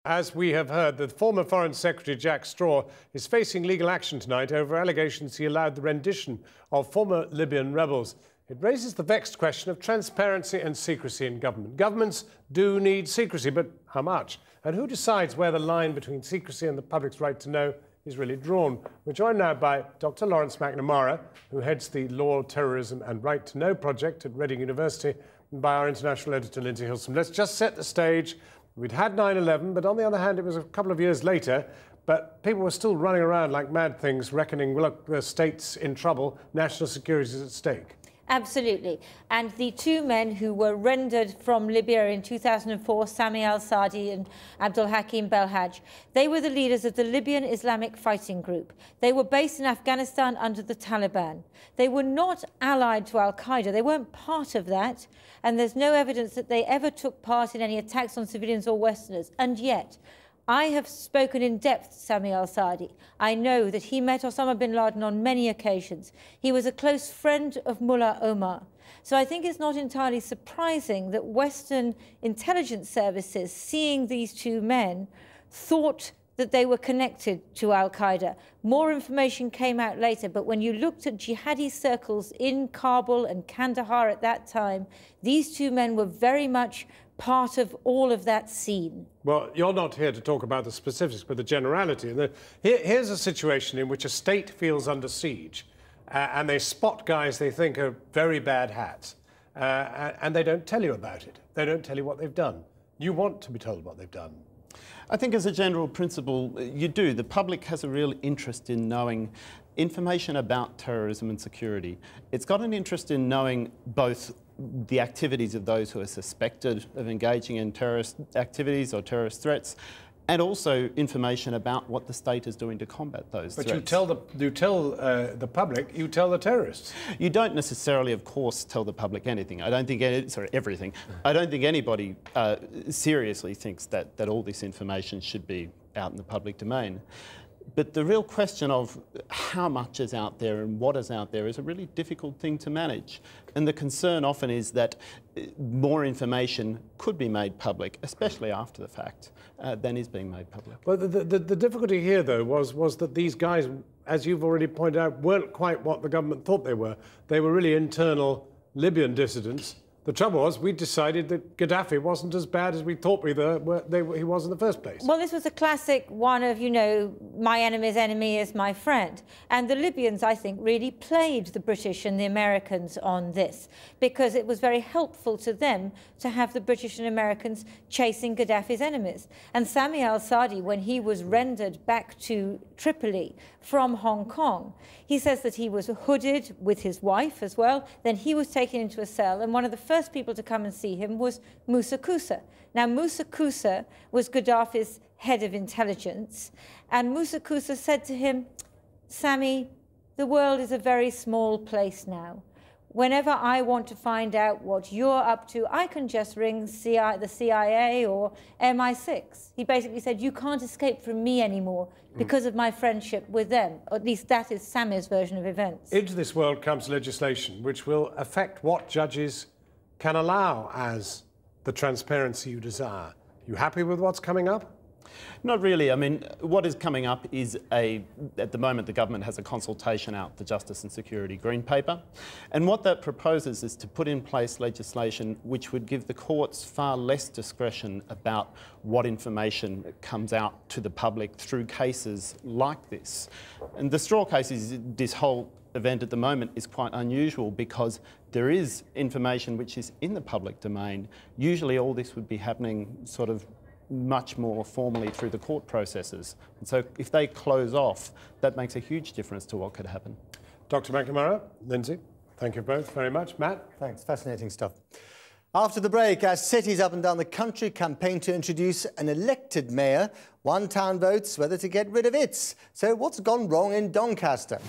As we have heard, the former Foreign Secretary Jack Straw is facing legal action tonight over allegations he allowed the rendition of former Libyan rebels. It raises the vexed question of transparency and secrecy in government. Governments do need secrecy, but how much? And who decides where the line between secrecy and the public's right to know is really drawn? We're joined now by Dr. Lawrence McNamara, who heads the Law, Terrorism and Right to Know project at Reading University, and by our International Editor Lindsey Hilsum. Let's just set the stage. We'd had 9/11, but on the other hand, it was a couple of years later, but people were still running around like mad things, reckoning, look, the state's in trouble, national security is at stake. Absolutely. And the two men who were rendered from Libya in 2004, Sami al-Sadi and Abdul Hakim Belhaj, they were the leaders of the Libyan Islamic Fighting Group. They were based in Afghanistan under the Taliban. They were not allied to al-Qaeda. They weren't part of that. And there's no evidence that they ever took part in any attacks on civilians or Westerners. And yet, I have spoken in depth to Sami al-Sadi. I know that he met Osama bin Laden on many occasions. He was a close friend of Mullah Omar. So I think it's not entirely surprising that Western intelligence services, seeing these two men, thought that they were connected to al-Qaeda. More information came out later, but when you looked at jihadi circles in Kabul and Kandahar at that time, these two men were very much part of all of that scene. Well, you're not here to talk about the specifics, but the generality. Here's a situation in which a state feels under siege, and they spot guys they think are very bad hats, and they don't tell you about it. They don't tell you what they've done. You want to be told what they've done. I think as a general principle, you do. The public has a real interest in knowing information about terrorism and security. It's got an interest in knowing both the activities of those who are suspected of engaging in terrorist activities or terrorist threats, and also information about what the state is doing to combat those threats. But you tell the public, you tell the terrorists. You don't necessarily, of course, tell the public anything. I don't think everything. I don't think anybody seriously thinks that all this information should be out in the public domain. But the real question of how much is out there and what is out there is a really difficult thing to manage. And the concern often is that more information could be made public, especially after the fact, than is being made public. Well, the difficulty here, though, was that these guys, as you've already pointed out, weren't quite what the government thought they were. They were really internal Libyan dissidents. The trouble was, we decided that Gaddafi wasn't as bad as we thought he was in the first place. Well, this was a classic one of, you know, my enemy's enemy is my friend. And the Libyans, I think, really played the British and the Americans on this, because it was very helpful to them to have the British and Americans chasing Gaddafi's enemies. And Sami al-Sadi, when he was rendered back to Tripoli from Hong Kong, he says that he was hooded with his wife as well. Then he was taken into a cell, and one of the first people to come and see him was Musa Kusa. Now, Musa Kusa was Gaddafi's head of intelligence, and Musa Kusa said to him, "Sami, the world is a very small place now. Whenever I want to find out what you're up to, I can just ring the CIA or MI6. He basically said, you can't escape from me anymore because of my friendship with them. Or at least that is Sami's version of events. Into this world comes legislation which will affect what judges can allow as the transparency you desire. You happy with what's coming up? Not really. I mean, what is coming up is at the moment, the government has a consultation out, the Justice and Security Green Paper. And what that proposes is to put in place legislation which would give the courts far less discretion about what information comes out to the public through cases like this. And the Straw case is, this whole event at the moment is quite unusual because there is information which is in the public domain. Usually all this would be happening sort of much more formally through the court processes. And so if they close off, that makes a huge difference to what could happen. Dr. McNamara, Lindsey, thank you both very much. Matt? Thanks, fascinating stuff. After the break, as cities up and down the country campaign to introduce an elected mayor, one town votes whether to get rid of its. So what's gone wrong in Doncaster?